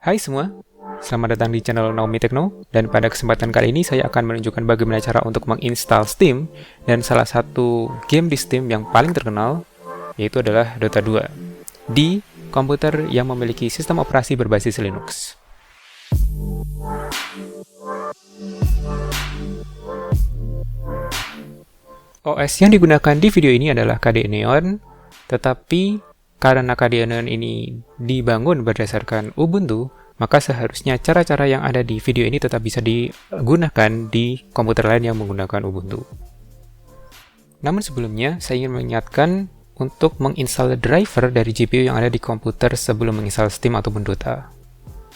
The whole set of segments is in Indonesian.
Hai semua, selamat datang di channel Naomi Techno, dan pada kesempatan kali ini saya akan menunjukkan bagaimana cara untuk menginstal Steam, dan salah satu game di Steam yang paling terkenal, yaitu adalah Dota 2, di komputer yang memiliki sistem operasi berbasis Linux. OS yang digunakan di video ini adalah KDE Neon, tetapi karena KDE Neon ini dibangun berdasarkan Ubuntu, maka seharusnya cara-cara yang ada di video ini tetap bisa digunakan di komputer lain yang menggunakan Ubuntu. Namun sebelumnya, saya ingin mengingatkan untuk menginstal driver dari GPU yang ada di komputer sebelum menginstal Steam ataupun Dota.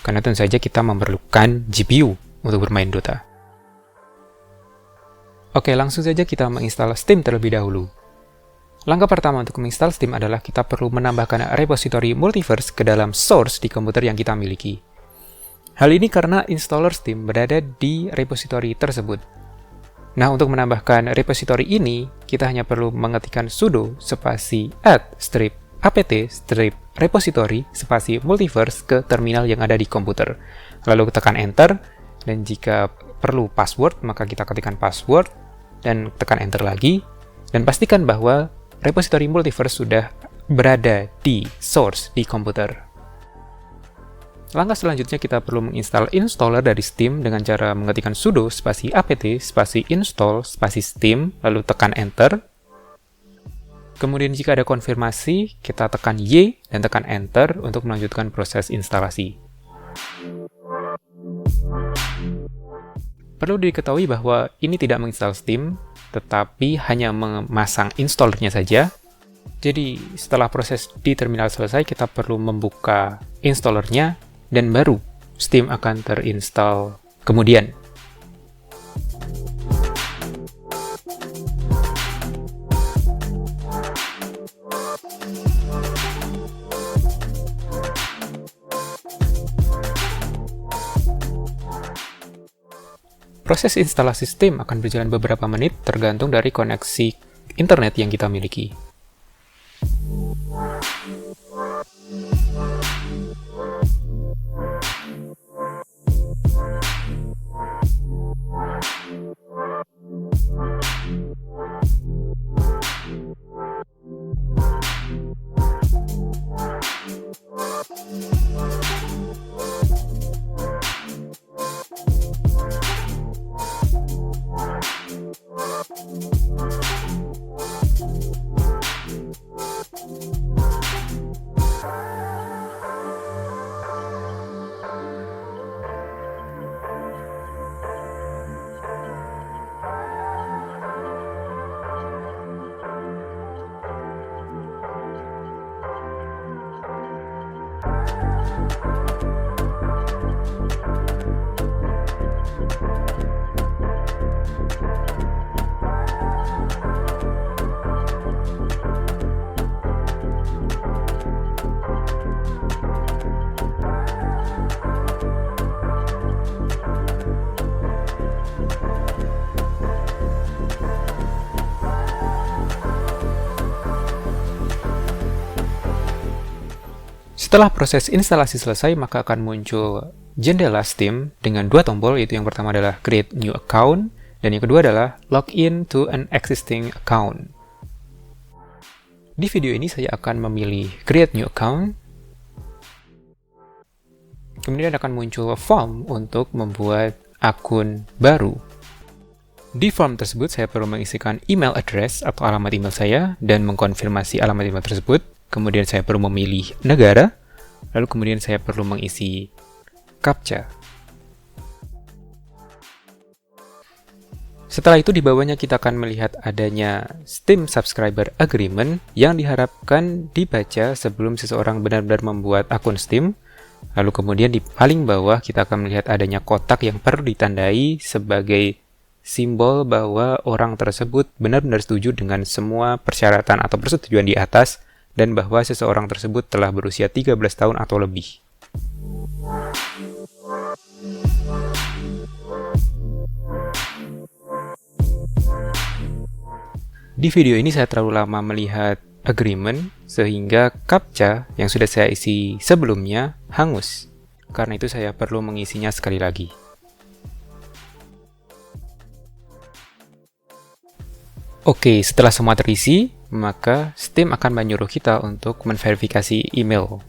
Karena tentu saja kita memerlukan GPU untuk bermain Dota. Oke, langsung saja kita menginstal Steam terlebih dahulu. Langkah pertama untuk menginstal Steam adalah kita perlu menambahkan repository Multiverse ke dalam source di komputer yang kita miliki. Hal ini karena installer Steam berada di repository tersebut. Nah, untuk menambahkan repository ini, kita hanya perlu mengetikkan sudo spasi /apt/repository spasi multiverse ke terminal yang ada di komputer. Lalu tekan enter, dan jika perlu password, maka kita ketikkan password, dan tekan enter lagi, dan pastikan bahwa repository multiverse sudah berada di source di komputer. Langkah selanjutnya kita perlu menginstal installer dari Steam dengan cara mengetikkan sudo spasi apt spasi install spasi Steam, lalu tekan enter. Kemudian jika ada konfirmasi, kita tekan Y dan tekan enter untuk melanjutkan proses instalasi. Perlu diketahui bahwa ini tidak menginstal Steam, tetapi hanya memasang installernya saja. Jadi setelah proses di terminal selesai, kita perlu membuka installernya, dan baru Steam akan terinstall kemudian. Proses instalasi Steam akan berjalan beberapa menit tergantung dari koneksi internet yang kita miliki. Setelah proses instalasi selesai, maka akan muncul jendela Steam dengan dua tombol, yaitu yang pertama adalah Create New Account, dan yang kedua adalah Login to an Existing Account. Di video ini saya akan memilih Create New Account. Kemudian akan muncul form untuk membuat akun baru. Di form tersebut saya perlu mengisikan email address atau alamat email saya dan mengkonfirmasi alamat email tersebut. Kemudian saya perlu memilih negara, lalu kemudian saya perlu mengisi CAPTCHA. Setelah itu di bawahnya kita akan melihat adanya Steam Subscriber Agreement yang diharapkan dibaca sebelum seseorang benar-benar membuat akun Steam. Lalu kemudian di paling bawah kita akan melihat adanya kotak yang perlu ditandai sebagai simbol bahwa orang tersebut benar-benar setuju dengan semua persyaratan atau persetujuan di atas, dan bahwa seseorang tersebut telah berusia 13 tahun atau lebih. Di video ini saya terlalu lama melihat agreement, sehingga CAPTCHA yang sudah saya isi sebelumnya hangus. karena itu saya perlu mengisinya sekali lagi. Oke, setelah semua terisi, maka Steam akan menyuruh kita untuk memverifikasi email.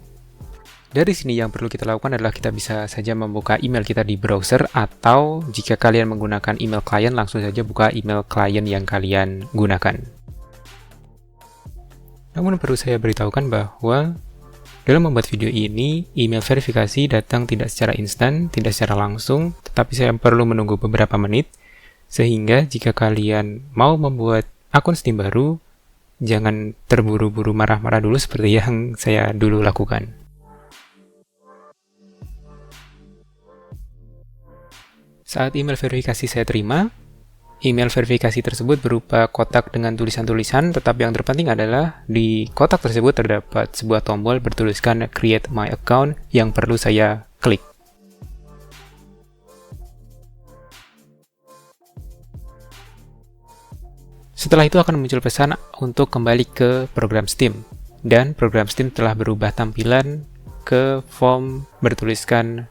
Dari sini yang perlu kita lakukan adalah kita bisa saja membuka email kita di browser, atau jika kalian menggunakan email klien, langsung saja buka email klien yang kalian gunakan. Namun perlu saya beritahukan bahwa dalam membuat video ini, email verifikasi datang tidak secara instan, tidak secara langsung, tetapi saya perlu menunggu beberapa menit, sehingga jika kalian mau membuat akun Steam baru, jangan terburu-buru marah-marah dulu seperti yang saya dulu lakukan. Saat email verifikasi saya terima, email verifikasi tersebut berupa kotak dengan tulisan-tulisan, tetapi yang terpenting adalah di kotak tersebut terdapat sebuah tombol bertuliskan Create My Account yang perlu saya klik. Setelah itu akan muncul pesan untuk kembali ke program Steam, dan program Steam telah berubah tampilan ke form bertuliskan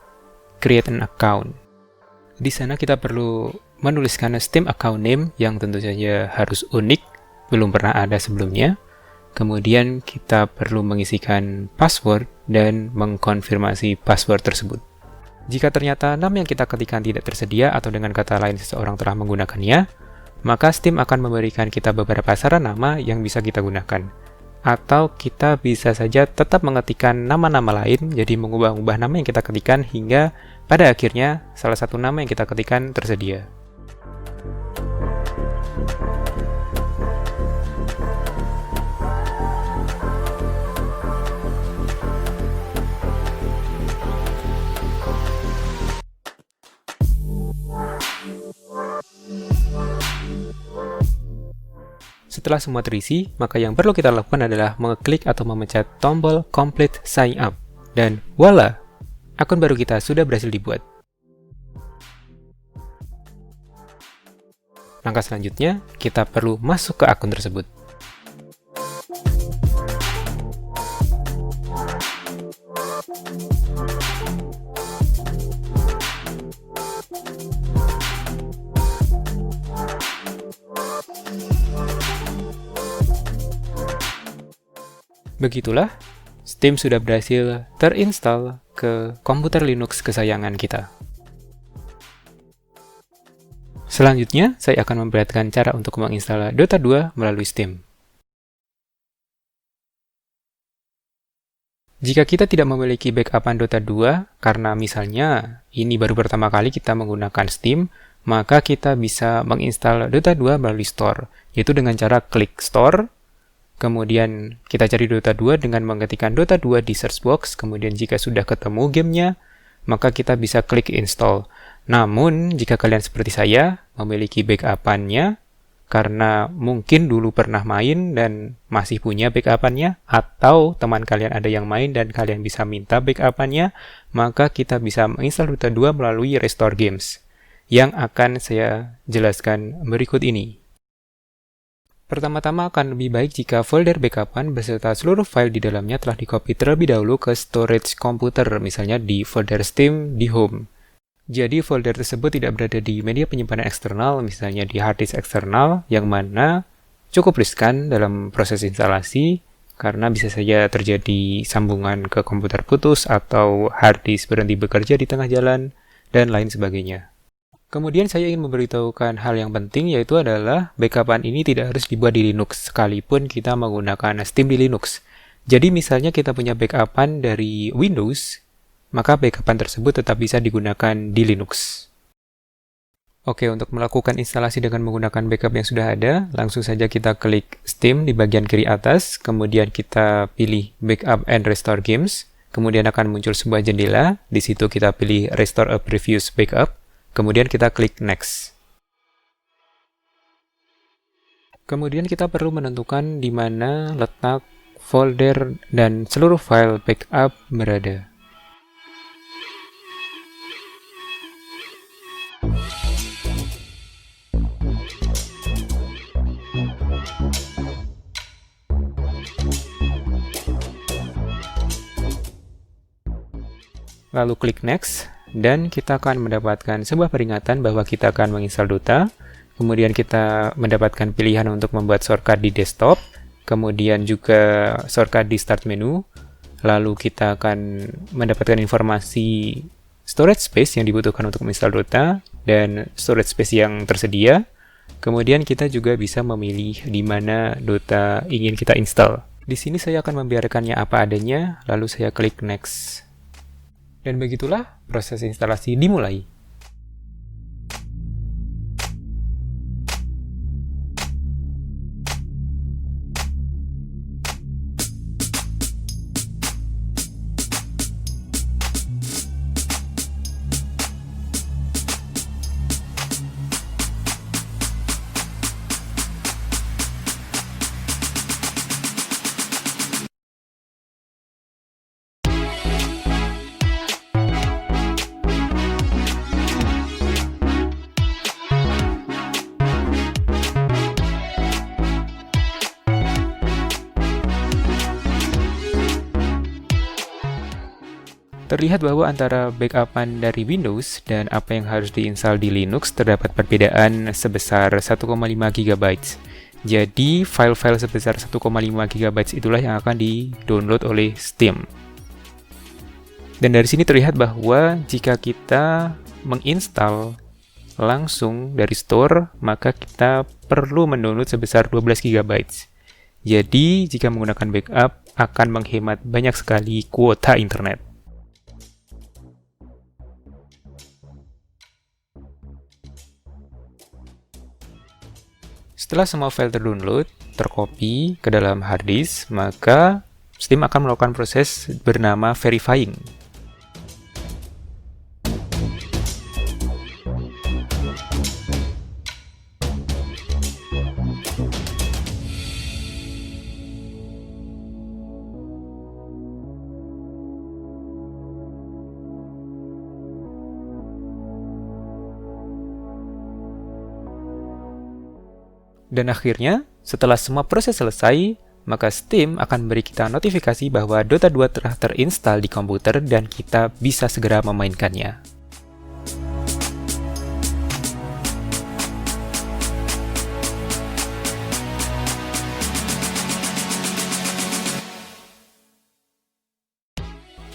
Create an Account. Di sana kita perlu menuliskan Steam account name yang tentu saja harus unik, belum pernah ada sebelumnya. Kemudian kita perlu mengisikan password dan mengkonfirmasi password tersebut. Jika ternyata nama yang kita ketikkan tidak tersedia atau dengan kata lain seseorang telah menggunakannya, maka Steam akan memberikan kita beberapa saran nama yang bisa kita gunakan. Atau kita bisa saja tetap mengetikkan nama-nama lain, jadi mengubah-ubah nama yang kita ketikkan hingga pada akhirnya salah satu nama yang kita ketikkan tersedia. Setelah semua terisi, maka yang perlu kita lakukan adalah mengeklik atau memencet tombol Complete Sign Up. Dan voila! Akun baru kita sudah berhasil dibuat. Langkah selanjutnya, kita perlu masuk ke akun tersebut. Begitulah, Steam sudah berhasil terinstall ke komputer Linux kesayangan kita. Selanjutnya, saya akan memperlihatkan cara untuk menginstal Dota 2 melalui Steam. Jika kita tidak memiliki backupan Dota 2, karena misalnya ini baru pertama kali kita menggunakan Steam, maka kita bisa menginstal Dota 2 melalui Store, yaitu dengan cara klik Store. Kemudian kita cari Dota 2 dengan mengetikkan Dota 2 di search box, kemudian jika sudah ketemu gamenya, maka kita bisa klik install. Namun, jika kalian seperti saya, memiliki backupannya, karena mungkin dulu pernah main dan masih punya backupannya, atau teman kalian ada yang main dan kalian bisa minta backupannya, maka kita bisa menginstal Dota 2 melalui Restore Games, yang akan saya jelaskan berikut ini. Pertama-tama akan lebih baik jika folder backupan beserta seluruh file di dalamnya telah di-copy terlebih dahulu ke storage komputer, misalnya di folder Steam di Home. Jadi folder tersebut tidak berada di media penyimpanan eksternal, misalnya di hard disk eksternal, yang mana cukup riskan dalam proses instalasi, karena bisa saja terjadi sambungan ke komputer putus atau hard disk berhenti bekerja di tengah jalan, dan lain sebagainya. Kemudian saya ingin memberitahukan hal yang penting, yaitu adalah backupan ini tidak harus dibuat di Linux, sekalipun kita menggunakan Steam di Linux. Jadi misalnya kita punya backupan dari Windows, maka backupan tersebut tetap bisa digunakan di Linux. Oke, untuk melakukan instalasi dengan menggunakan backup yang sudah ada, langsung saja kita klik Steam di bagian kiri atas, kemudian kita pilih Backup and Restore Games, kemudian akan muncul sebuah jendela, di situ kita pilih Restore a Previous Backup, kemudian kita klik Next. Kemudian kita perlu menentukan di mana letak folder dan seluruh file backup berada. lalu klik next, dan kita akan mendapatkan sebuah peringatan bahwa kita akan menginstal Dota. Kemudian kita mendapatkan pilihan untuk membuat shortcut di desktop, kemudian juga shortcut di start menu. Lalu kita akan mendapatkan informasi storage space yang dibutuhkan untuk menginstal Dota dan storage space yang tersedia. Kemudian kita juga bisa memilih di mana Dota ingin kita install. Di sini saya akan membiarkannya apa adanya, lalu saya klik next. Dan begitulah proses instalasi dimulai. Terlihat bahwa antara backupan dari Windows dan apa yang harus diinstal di Linux terdapat perbedaan sebesar 1,5 GB. Jadi, file-file sebesar 1,5 GB itulah yang akan di-download oleh Steam. Dan dari sini terlihat bahwa jika kita menginstal langsung dari store, maka kita perlu mendownload sebesar 12 GB. Jadi, jika menggunakan backup, akan menghemat banyak sekali kuota internet. Setelah semua file terdownload, tercopy ke dalam hard disk, maka Steam akan melakukan proses bernama verifying. Dan akhirnya, setelah semua proses selesai, maka Steam akan memberi kita notifikasi bahwa Dota 2 telah terinstall di komputer dan kita bisa segera memainkannya.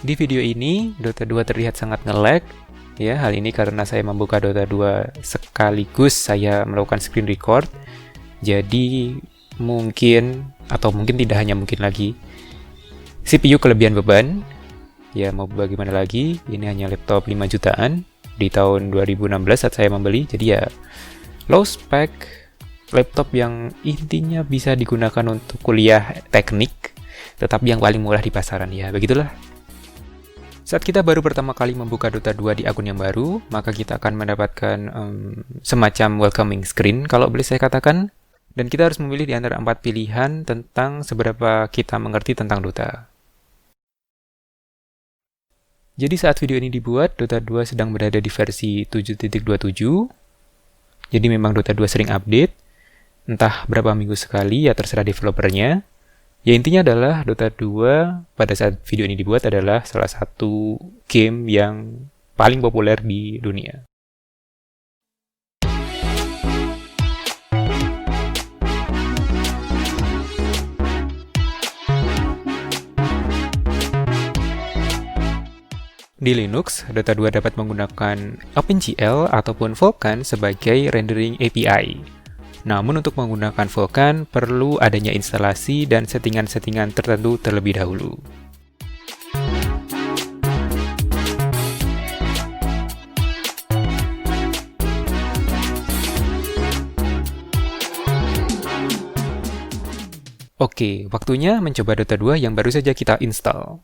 Di video ini, Dota 2 terlihat sangat nge-lag. Ya, hal ini karena saya membuka Dota 2 sekaligus saya melakukan screen record. Jadi mungkin, atau mungkin tidak hanya mungkin lagi, CPU kelebihan beban. Ya mau bagaimana lagi, ini hanya laptop 5 jutaan di tahun 2016 saat saya membeli. Jadi ya low spec laptop yang intinya bisa digunakan untuk kuliah teknik, tetapi yang paling murah di pasaran. Ya begitulah. Saat kita baru pertama kali membuka Dota 2 di akun yang baru, maka kita akan mendapatkan semacam welcoming screen kalau boleh saya katakan. Dan kita harus memilih di antara 4 pilihan tentang seberapa kita mengerti tentang Dota. Jadi saat video ini dibuat, Dota 2 sedang berada di versi 7.27. Jadi memang Dota 2 sering update, entah berapa minggu sekali, ya terserah developernya. Ya intinya adalah Dota 2 pada saat video ini dibuat adalah salah satu game yang paling populer di dunia. Di Linux, Dota 2 dapat menggunakan OpenGL ataupun Vulkan sebagai rendering API. Namun untuk menggunakan Vulkan, perlu adanya instalasi dan settingan-settingan tertentu terlebih dahulu. Oke, waktunya mencoba Dota 2 yang baru saja kita install.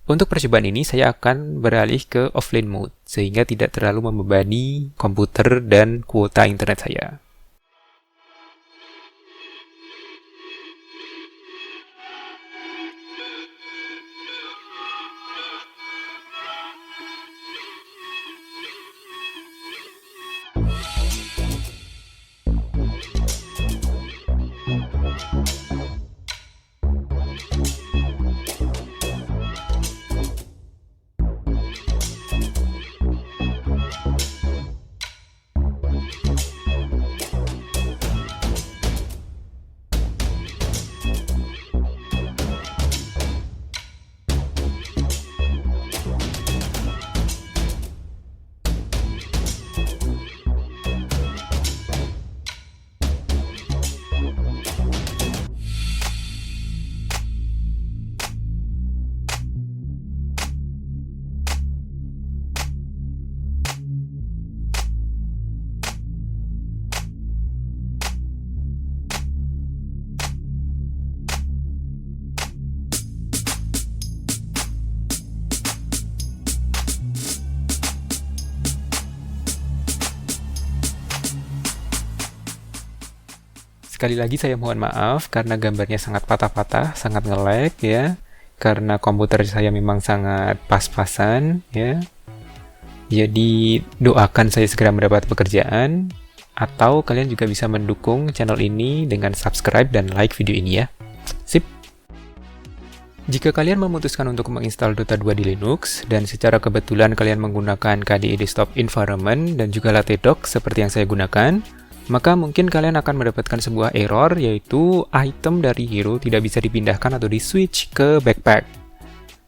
Untuk percobaan ini, saya akan beralih ke offline mode, sehingga tidak terlalu membebani komputer dan kuota internet saya. Sekali lagi saya mohon maaf karena gambarnya sangat patah-patah, sangat nge-lag ya. Karena komputer saya memang sangat pas-pasan ya. Jadi doakan saya segera mendapat pekerjaan, atau kalian juga bisa mendukung channel ini dengan subscribe dan like video ini ya. Sip. Jika kalian memutuskan untuk menginstal Dota 2 di Linux, dan secara kebetulan kalian menggunakan KDE Desktop Environment dan juga Latedoc seperti yang saya gunakan, maka mungkin kalian akan mendapatkan sebuah error, yaitu item dari hero tidak bisa dipindahkan atau di-switch ke backpack.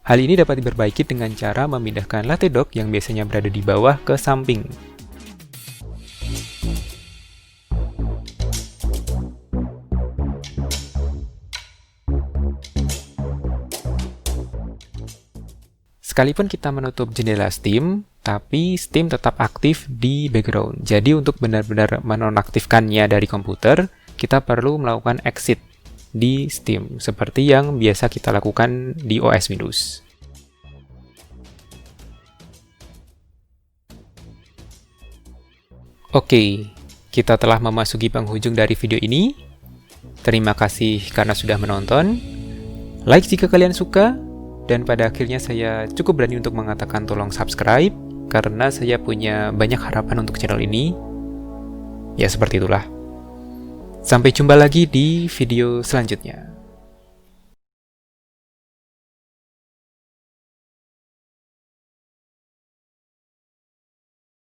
Hal ini dapat diperbaiki dengan cara memindahkan Latedoc yang biasanya berada di bawah ke samping. Sekalipun kita menutup jendela Steam, tapi Steam tetap aktif di background. Jadi untuk benar-benar menonaktifkannya dari komputer, kita perlu melakukan exit di Steam, seperti yang biasa kita lakukan di OS Windows. Oke, kita telah memasuki penghujung dari video ini. Terima kasih karena sudah menonton. Like jika kalian suka. Dan pada akhirnya saya cukup berani untuk mengatakan tolong subscribe, karena saya punya banyak harapan untuk channel ini. Ya seperti itulah. Sampai jumpa lagi di video selanjutnya.